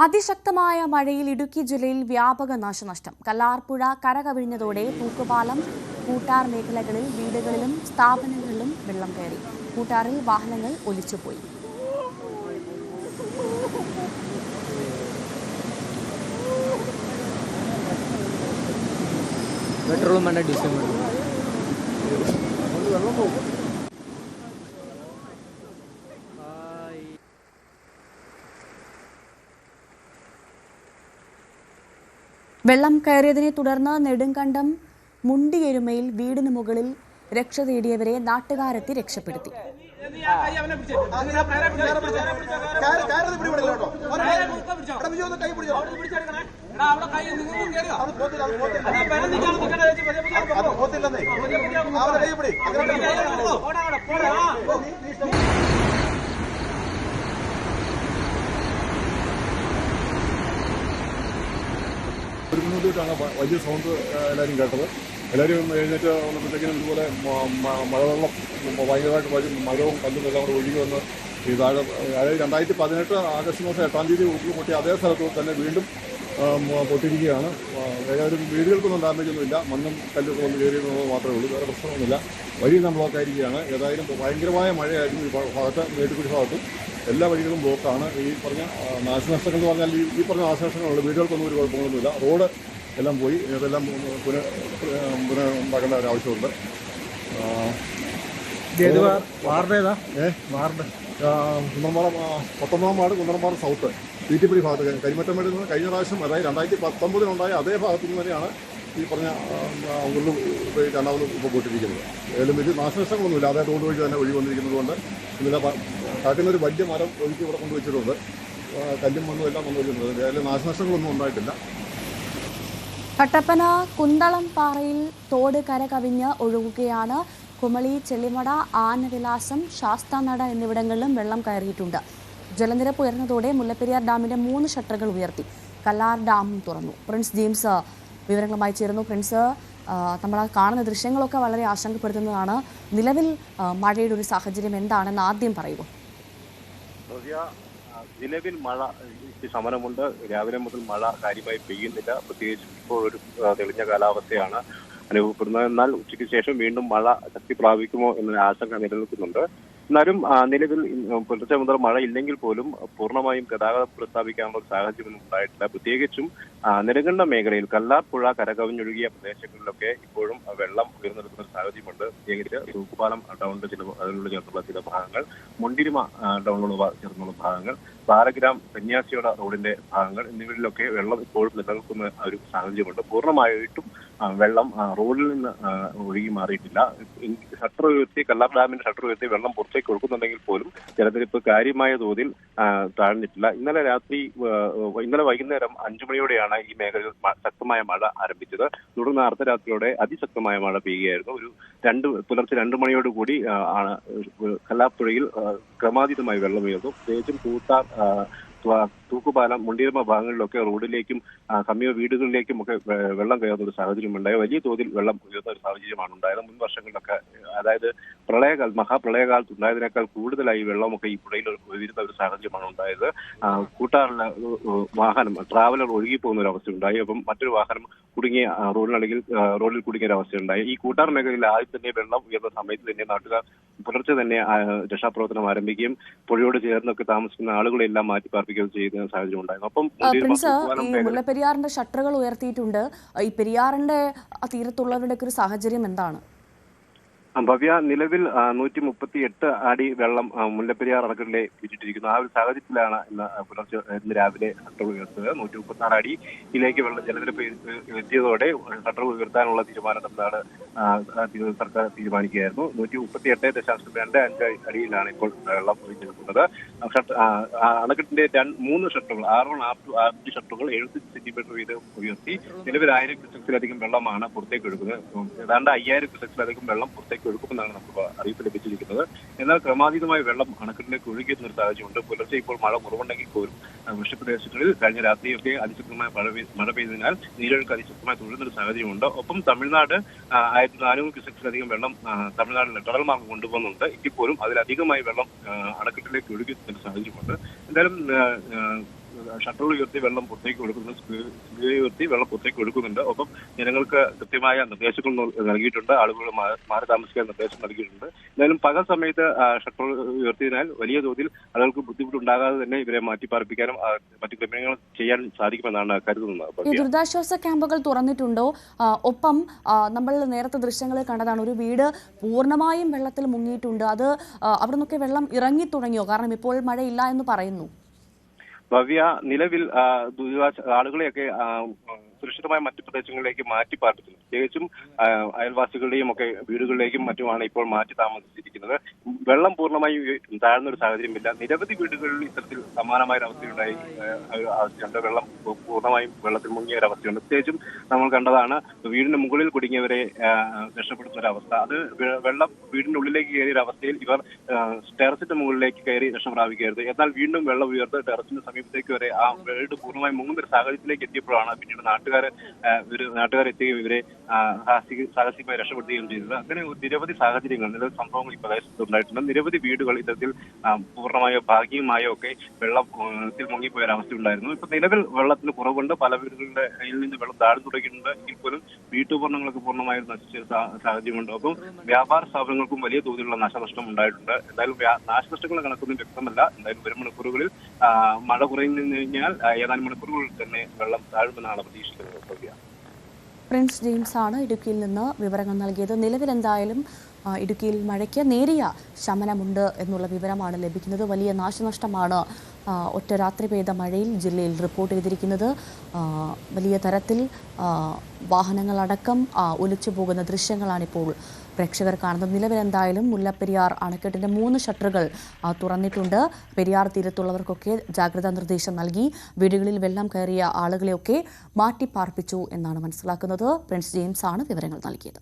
അതിശക്തമായ മഴയിൽ ഇടുക്കി ജില്ലയിൽ വ്യാപക നാശനഷ്ടം. കല്ലാർപ്പുഴ കരകവിഞ്ഞതോടെ തൂക്കുപാലം, കൂട്ടാർ മേഖലകളിൽ വീടുകളിലും സ്ഥാപനങ്ങളിലും വെള്ളം കയറി. കൂട്ടാറിൽ വാഹനങ്ങൾ ഒലിച്ചുപോയി. വെള്ളം കയറിയതിനെ തുടർന്ന് നെടുങ്കണ്ടം മുണ്ടിയെരുമയിൽ വീടിന് മുകളിൽ രക്ഷ തേടിയവരെ നാട്ടുകാരെത്തി രക്ഷപ്പെടുത്തി. വലിയ സൗണ്ട് എല്ലാവരും കേട്ടത്. എല്ലാവരും എഴുന്നേറ്റ് വന്നപ്പോഴത്തേക്കിനും ഇതുപോലെ മഴവെള്ളം ഭയങ്കരമായിട്ട് മരവും കല്ലും എല്ലാം കൂടെ ഒഴുകി വന്ന് ഈ താഴെ, അതായത് 2018 ആഗസ്റ്റ് മാസം 8-ാം തീയതി ഉരുൾ പൊട്ടി അതേ സ്ഥലത്ത് തന്നെ വീണ്ടും പൊട്ടിയിരിക്കുകയാണ്. ഏതായാലും വീടുകൾക്കൊന്നും ഡാമേജൊന്നുമില്ല, മണ്ണും കല്ലൊക്കെ വന്ന് കയറിയെന്നുള്ളത് മാത്രമേ ഉള്ളൂ, വേറെ പ്രശ്നമൊന്നുമില്ല. വഴി നമ്മൾ ബ്ലോക്കായിരിക്കുകയാണ്. ഏതായാലും ഭയങ്കരമായ മഴയായിരുന്നു ഈ ഭാഗത്ത്, മേട്ടുകുടി ഭാഗത്തും എല്ലാ വഴികളും ബ്ലോക്കാണ്. ഈ പറഞ്ഞ നാശനഷ്ടങ്ങൾ എന്ന് പറഞ്ഞാൽ ഈ പറഞ്ഞ നാശനഷ്ടങ്ങളുണ്ട്. വീടുകൾക്കൊന്നും ഒരു കുഴപ്പമൊന്നുമില്ല. റോഡ് എല്ലാം പോയി, ഇതെല്ലാം പുനരുണ്ടാക്കേണ്ട ഒരു ആവശ്യമുണ്ട്. കുന്നമ്പാറ 19-ാം വാർഡ്, കുന്നമ്പാറ സൗത്ത്, തീറ്റിപ്പടി ഭാഗത്ത് കരിമറ്റമേട് നിന്ന് കഴിഞ്ഞ പ്രാവശ്യം, അതായത് 2019 അതേ ഭാഗത്തു നിന്ന് തന്നെയാണ് ഈ പറഞ്ഞ ഉരുള് രണ്ടാമത് ഇപ്പോൾ പോയിട്ടിരിക്കുന്നത്. ഏതായാലും വലിയ നാശനഷ്ടങ്ങളൊന്നുമില്ല. അതായത് റോഡ് വഴി തന്നെ ഒഴി വന്നിരിക്കുന്നത് കൊണ്ട് ഇന്നലെ കാട്ടിനൊരു വലിയ മരം ഒഴുക്കി ഇവിടെ കൊണ്ടുവച്ചിട്ടുണ്ട്. കല്ലും മണ്ണും എല്ലാം കൊണ്ടുവച്ചിട്ടുണ്ട്. ഏതായാലും നാശനഷ്ടങ്ങളൊന്നും ഉണ്ടായിട്ടില്ല. കട്ടപ്പന കുന്തളം പാറയിൽ തോട് കര കവിഞ്ഞ് ഒഴുകുകയാണ്. കുമളി, ചെള്ളിമട, ആനവിലാസം, ശാസ്താനട എന്നിവിടങ്ങളിലും വെള്ളം കയറിയിട്ടുണ്ട്. ജലനിരപ്പ് ഉയർന്നതോടെ മുല്ലപ്പെരിയാർ ഡാമിന്റെ 3 ഷട്ടറുകൾ ഉയർത്തി. കല്ലാർ ഡാമും തുറന്നു. പ്രിൻസ് ജെയിംസ് വിവരങ്ങളുമായി ചേരുന്നു. പ്രിൻസ്, നമ്മൾ കാണുന്ന ദൃശ്യങ്ങളൊക്കെ വളരെ ആശങ്കപ്പെടുത്തുന്നതാണ്. നിലവിൽ മഴയുടെ ഒരു സാഹചര്യം എന്താണെന്ന് ആദ്യം പറയുക. നിലവിൽ മഴ ശമനമുണ്ട്. രാവിലെ മുതൽ മഴ കാര്യമായി പെയ്യുന്നില്ല. പ്രത്യേകിച്ച് ഇപ്പോൾ ഒരു തെളിഞ്ഞ കാലാവസ്ഥയാണ് അനുഭവപ്പെടുന്നത്. എന്നാൽ ഉച്ചയ്ക്ക് ശേഷം വീണ്ടും മഴ ശക്തി പ്രാപിക്കുമോ എന്ന ആശങ്ക നിലനിൽക്കുന്നുണ്ട്. എന്നാലും നിലവിൽ പുലർച്ചെ മുതൽ മഴ ഇല്ലെങ്കിൽ പോലും പൂർണ്ണമായും ഗതാഗതം പുനഃസ്ഥാപിക്കാനുള്ള ഒരു സാഹചര്യം ഉണ്ടായിട്ടില്ല. പ്രത്യേകിച്ചും നെടുങ്കണ്ടം മേഖലയിൽ കല്ലാർപ്പുഴ കരകവിഞ്ഞൊഴുകിയ പ്രദേശങ്ങളിലൊക്കെ ഇപ്പോഴും വെള്ളം ഉയർന്നെടുക്കുന്ന ഒരു സാഹചര്യമുണ്ട്. പ്രത്യേകിച്ച് തൂക്കുപാലം ടൗണിന്റെ അതിനോട് ചേർന്നുള്ള ചില ഭാഗങ്ങൾ, മുണ്ടിരിമ ടൗണിനോട് ചേർന്നുള്ള ഭാഗങ്ങൾ, പാലഗ്രാം സന്യാസിയോട റോഡിന്റെ ഭാഗങ്ങൾ എന്നിവരിലൊക്കെ വെള്ളം ഇപ്പോഴും നിലനിൽക്കുന്ന ഒരു സാഹചര്യമുണ്ട്. പൂർണ്ണമായിട്ടും വെള്ളം റോഡിൽ നിന്ന് ഒഴുകി മാറിയിട്ടില്ല. ഷട്ടർ ഉയർത്തി, കല്ലാർ ഡാമിന്റെ ഷട്ടർ ഉയർത്തി വെള്ളം പുറത്തേക്ക് ഒഴുക്കുന്നുണ്ടെങ്കിൽ പോലും ജലനിരപ്പ് കാര്യമായ തോതിൽ താഴ്ന്നിട്ടില്ല. ഇന്നലെ വൈകുന്നേരം 5 മണിയോടെയാണ് ഈ മേഖലയിൽ ശക്തമായ മഴ ആരംഭിച്ചത്. തുടർന്ന് അർദ്ധരാത്രിയോടെ അതിശക്തമായ മഴ പെയ്യുകയായിരുന്നു. പുലർച്ചെ 2 മണിയോടുകൂടി കല്ലാർപ്പുഴയിൽ ക്രമാതീതമായി വെള്ളം ഉയർന്നു. പ്രത്യേകിച്ചും കൂട്ടാർ, തൂക്കുപാലം, മുണ്ടിയമ്മ ഭാഗങ്ങളിലൊക്കെ റോഡിലേക്കും സമീപ വീടുകളിലേക്കും ഒക്കെ വെള്ളം കയറുന്ന ഒരു സാഹചര്യമുണ്ടായി. വലിയ തോതിൽ വെള്ളം ഉയർന്ന ഒരു സാഹചര്യമാണ് ഉണ്ടായത്. മുൻ വർഷങ്ങളിലൊക്കെ, അതായത് മഹാപ്രളയകാലത്ത് ഉണ്ടായതിനേക്കാൾ കൂടുതലായി വെള്ളമൊക്കെ ഈ പുഴയിൽ ഉയരുന്ന ഒരു സാഹചര്യമാണ് ഉണ്ടായത്. കൂട്ടാറിലെ വാഹനം, ട്രാവലർ ഒഴുകിപ്പോകുന്ന ഒരു അവസ്ഥയുണ്ടായി. അപ്പം മറ്റൊരു വാഹനം റോഡിൽ കുടുങ്ങിയ ഒരു അവസ്ഥയുണ്ടായി. ഈ കൂട്ടാർ മേഖലയിൽ ആദ്യം തന്നെ വെള്ളം ഉയർന്ന സമയത്ത് തന്നെ നാട്ടുകാർ പുലർച്ചെ തന്നെ രക്ഷാപ്രവർത്തനം ആരംഭിക്കുകയും പുഴയോട് ചേർന്നൊക്കെ താമസിക്കുന്ന ആളുകളെല്ലാം മാറ്റി പാർപ്പിക്കുകയും ചെയ്യുന്ന സാഹചര്യം ഉണ്ടായിരുന്നു. അപ്പം മുല്ലപ്പെരിയാറിന്റെ ഷട്ടറുകൾ ഉയർത്തിയിട്ടുണ്ട്. ഈ പെരിയാറിന്റെ തീരത്തുള്ളവരുടെ ഒരു സാഹചര്യം എന്താണ്? ഭവ്യ, നിലവിൽ 138 അടി വെള്ളം മുല്ലപ്പെരിയാർ അണക്കെട്ടിലെ വിറ്റിട്ടിരിക്കുന്നു. ആ ഒരു സാഹചര്യത്തിലാണ് ഇന്ന് രാവിലെ ഷട്ടർ ഉയർത്തുക. 134 അടിയിലേക്ക് ജലനിരപ്പ് എത്തിയതോടെ ഷട്ടർ ഉയർത്താനുള്ള തീരുമാനം തമിഴ്നാട് സർക്കാർ തീരുമാനിക്കുകയായിരുന്നു. 138.25 അടിയിലാണ് ഇപ്പോൾ വെള്ളം ഒഴിഞ്ഞെടുക്കുന്നത്. അണക്കെട്ടിന്റെ 3 ഷട്ടറുകൾ, R1, R2, R3 ഷട്ടറുകൾ 70 സെന്റിമീറ്റർ വീതം ഉയർത്തി നിലവിൽ 1000 ക്യൂസെക്സിലധികം വെള്ളമാണ് പുറത്തേക്ക് ഒഴുകുന്നത്. ഏതാണ്ട് 5000 ക്യൂസെക്സിലധികം വെള്ളം പുറത്തേക്ക് ഒഴുക്കുമെന്നാണ് നമുക്ക് അറിയിപ്പ് ലഭിച്ചിരിക്കുന്നത്. എന്നാൽ ക്രമാതീതമായി വെള്ളം അണക്കെട്ടിലേക്ക് ഒഴുകിയെത്തുന്ന ഒരു സാഹചര്യമുണ്ട്. പുലർച്ചെ ഇപ്പോൾ മഴ കുറവുണ്ടെങ്കിൽ പോലും വൃഷ്ടിപ്രദേശങ്ങളിൽ കഴിഞ്ഞ രാത്രിയൊക്കെ അതിശക്തമായ മഴ പെയ്തതിനാൽ നീരൊഴുക്ക് അതിശക്തമായി തുടരുന്നൊരു സാഹചര്യമുണ്ട്. ഒപ്പം തമിഴ്നാട് 1400 ക്യൂസെക്സിലധികം വെള്ളം തമിഴ്നാട്ടിലെ ടണൽ മാർഗം കൊണ്ടുപോകുന്നുണ്ട്. എങ്കിൽ പോലും അതിലധികമായി വെള്ളം അണക്കെട്ടിലേക്ക് ഒഴുകിയെത്തുന്ന ഒരു സാഹചര്യമുണ്ട്. എന്തായാലും ഷട്ടറുകൾ ഉയർത്തി വെള്ളം പുറത്തേക്ക് ഒഴുക്കുന്നുണ്ട്, സ്പീഡ് ഉയർത്തി വെള്ളം പുറത്തേക്ക് ഒഴുക്കുന്നുണ്ട്. ഒപ്പം ജനങ്ങൾക്ക് കൃത്യമായ നിർദ്ദേശങ്ങൾ നൽകിയിട്ടുണ്ട്, ആളുകൾ മാറി താമസിക്കാൻ നിർദ്ദേശം നൽകിയിട്ടുണ്ട്. എന്തായാലും പകൽ സമയത്ത് ഷട്ടർ ഉയർത്തിയതിനാൽ വലിയ തോതിൽ ആളുകൾക്ക് ബുദ്ധിമുട്ടുണ്ടാകാതെ തന്നെ ഇവരെ മാറ്റിപ്പാർപ്പിക്കാനും മറ്റു ക്രമീകരണങ്ങൾ ചെയ്യാൻ സാധിക്കുമെന്നാണ് കരുതുന്നത്. ഈ ദുരിതാശ്വാസ ക്യാമ്പുകൾ തുറന്നിട്ടുണ്ടോ? ഒപ്പം നമ്മൾ നേരത്തെ ദൃശ്യങ്ങളിൽ കണ്ടതാണ്, ഒരു വീട് പൂർണ്ണമായും വെള്ളത്തിൽ മുങ്ങിയിട്ടുണ്ട്. അത് അവിടെ നിന്നൊക്കെ വെള്ളം ഇറങ്ങി തുടങ്ങിയോ? കാരണം ഇപ്പോൾ മഴയില്ല എന്ന് പറയുന്നു. ഭവ്യ, നിലവിൽ ആളുകളെയൊക്കെ സുരക്ഷിതമായ മറ്റു പ്രദേശങ്ങളിലേക്ക് മാറ്റി പാർപ്പിക്കുന്നു. പ്രത്യേകിച്ചും അയൽവാസികളുടെയും ഒക്കെ വീടുകളിലേക്കും മറ്റുമാണ് ഇപ്പോൾ മാറ്റി താമസിച്ചിരിക്കുന്നത്. വെള്ളം പൂർണ്ണമായി താഴ്ന്ന ഒരു സാഹചര്യമില്ല. നിരവധി വീടുകളിൽ ഇത്തരത്തിൽ സമാനമായ ഒരു അവസ്ഥയുണ്ടായി അവസ്ഥയുണ്ട്. വെള്ളം പൂർണ്ണമായും വെള്ളത്തിൽ മുങ്ങിയ ഒരു അവസ്ഥയുണ്ട്. പ്രത്യേകിച്ചും നമ്മൾ കണ്ടതാണ് വീടിന് മുകളിൽ കുടുങ്ങിയവരെ രക്ഷപ്പെടുത്തുന്ന ഒരു അവസ്ഥ. അത് വെള്ളം വീടിന്റെ ഉള്ളിലേക്ക് കയറിയ ഒരു അവസ്ഥയിൽ ഇവർ ടെറസിന്റെ മുകളിലേക്ക് കയറി രക്ഷ പ്രാപിക്കരുത്. എന്നാൽ വീണ്ടും വെള്ളം ഉയർത്ത് ടെറസിന്റെ സമീപത്തേക്ക് വരെ ആ വീട് പൂർണ്ണമായും മുങ്ങുന്ന ഒരു സാഹചര്യത്തിലേക്ക് എത്തിയപ്പോഴാണ് പിന്നീട് നാട്ടുകാരെത്തുകയും ഇവരെ സാഹസികമായി രക്ഷപ്പെടുത്തുകയും ചെയ്തത്. അങ്ങനെ നിരവധി സാഹചര്യങ്ങൾ, നിരവധി സംഭവങ്ങൾ ഈ പ്രദേശത്ത് ഉണ്ടായിട്ടുണ്ട്. നിരവധി വീടുകൾ ഇത്തരത്തിൽ പൂർണ്ണമായോ ഭാഗികമായോ ഒക്കെ വെള്ളത്തിൽ മുങ്ങിപ്പോയ ഒരവസ്ഥ ഉണ്ടായിരുന്നു. ഇപ്പൊ നിലവിൽ വെള്ളത്തിന് കുറവുണ്ട്. പല വീടുകളുടെ കയ്യിൽ നിന്ന് വെള്ളം താഴ്ന്നു തുടങ്ങിയിട്ടുണ്ട്. എങ്കിൽ പോലും വീട്ടുപകരണങ്ങളൊക്കെ പൂർണ്ണമായും നശിച്ച സാഹചര്യമുണ്ട്. അപ്പം വ്യാപാര സ്ഥാപനങ്ങൾക്കും വലിയ തോതിലുള്ള നാശനഷ്ടം ഉണ്ടായിട്ടുണ്ട്. എന്തായാലും നാശനഷ്ടങ്ങളുടെ കണക്കൊന്നും വ്യക്തമല്ല. എന്തായാലും വരും മണിക്കൂറുകളിൽ മഴ കുറയുന്നു കഴിഞ്ഞാൽ ഏതാനും മണിക്കൂറുകളിൽ തന്നെ വെള്ളം താഴുമെന്നാണ് പ്രതീക്ഷിക്കുന്നത്. പ്രിൻസ് ജെയിംസ് ആണ് ഇടുക്കിയിൽ നിന്ന് വിവരങ്ങൾ നൽകിയത്. നിലവിൽ എന്തായാലും ഇടുക്കിയിൽ മഴയ്ക്ക് നേരിയ ശമനമുണ്ട് എന്നുള്ള വിവരമാണ് ലഭിക്കുന്നത്. വലിയ നാശനഷ്ടമാണ് ഒറ്റ രാത്രി പെയ്ത മഴയിൽ ജില്ലയിൽ റിപ്പോർട്ട് ചെയ്തിരിക്കുന്നത്. വലിയ തരത്തിൽ വാഹനങ്ങളടക്കം ഒലിച്ചു പോകുന്ന ദൃശ്യങ്ങളാണിപ്പോൾ പ്രേക്ഷകർ കാണുന്നത്. നിലവിൽ എന്തായാലും മുല്ലപ്പെരിയാർ അണക്കെട്ടിൻ്റെ 3 ഷട്ടറുകൾ തുറന്നിട്ടുണ്ട്. പെരിയാർ തീരത്തുള്ളവർക്കൊക്കെ ജാഗ്രതാ നിർദ്ദേശം നൽകി. വീടുകളിൽ വെള്ളം കയറിയ ആളുകളെയൊക്കെ മാറ്റിപ്പാർപ്പിച്ചു എന്നാണ് മനസ്സിലാക്കുന്നത്. പ്രിൻസ് ജെയിംസ് ആണ് വിവരങ്ങൾ നൽകിയത്.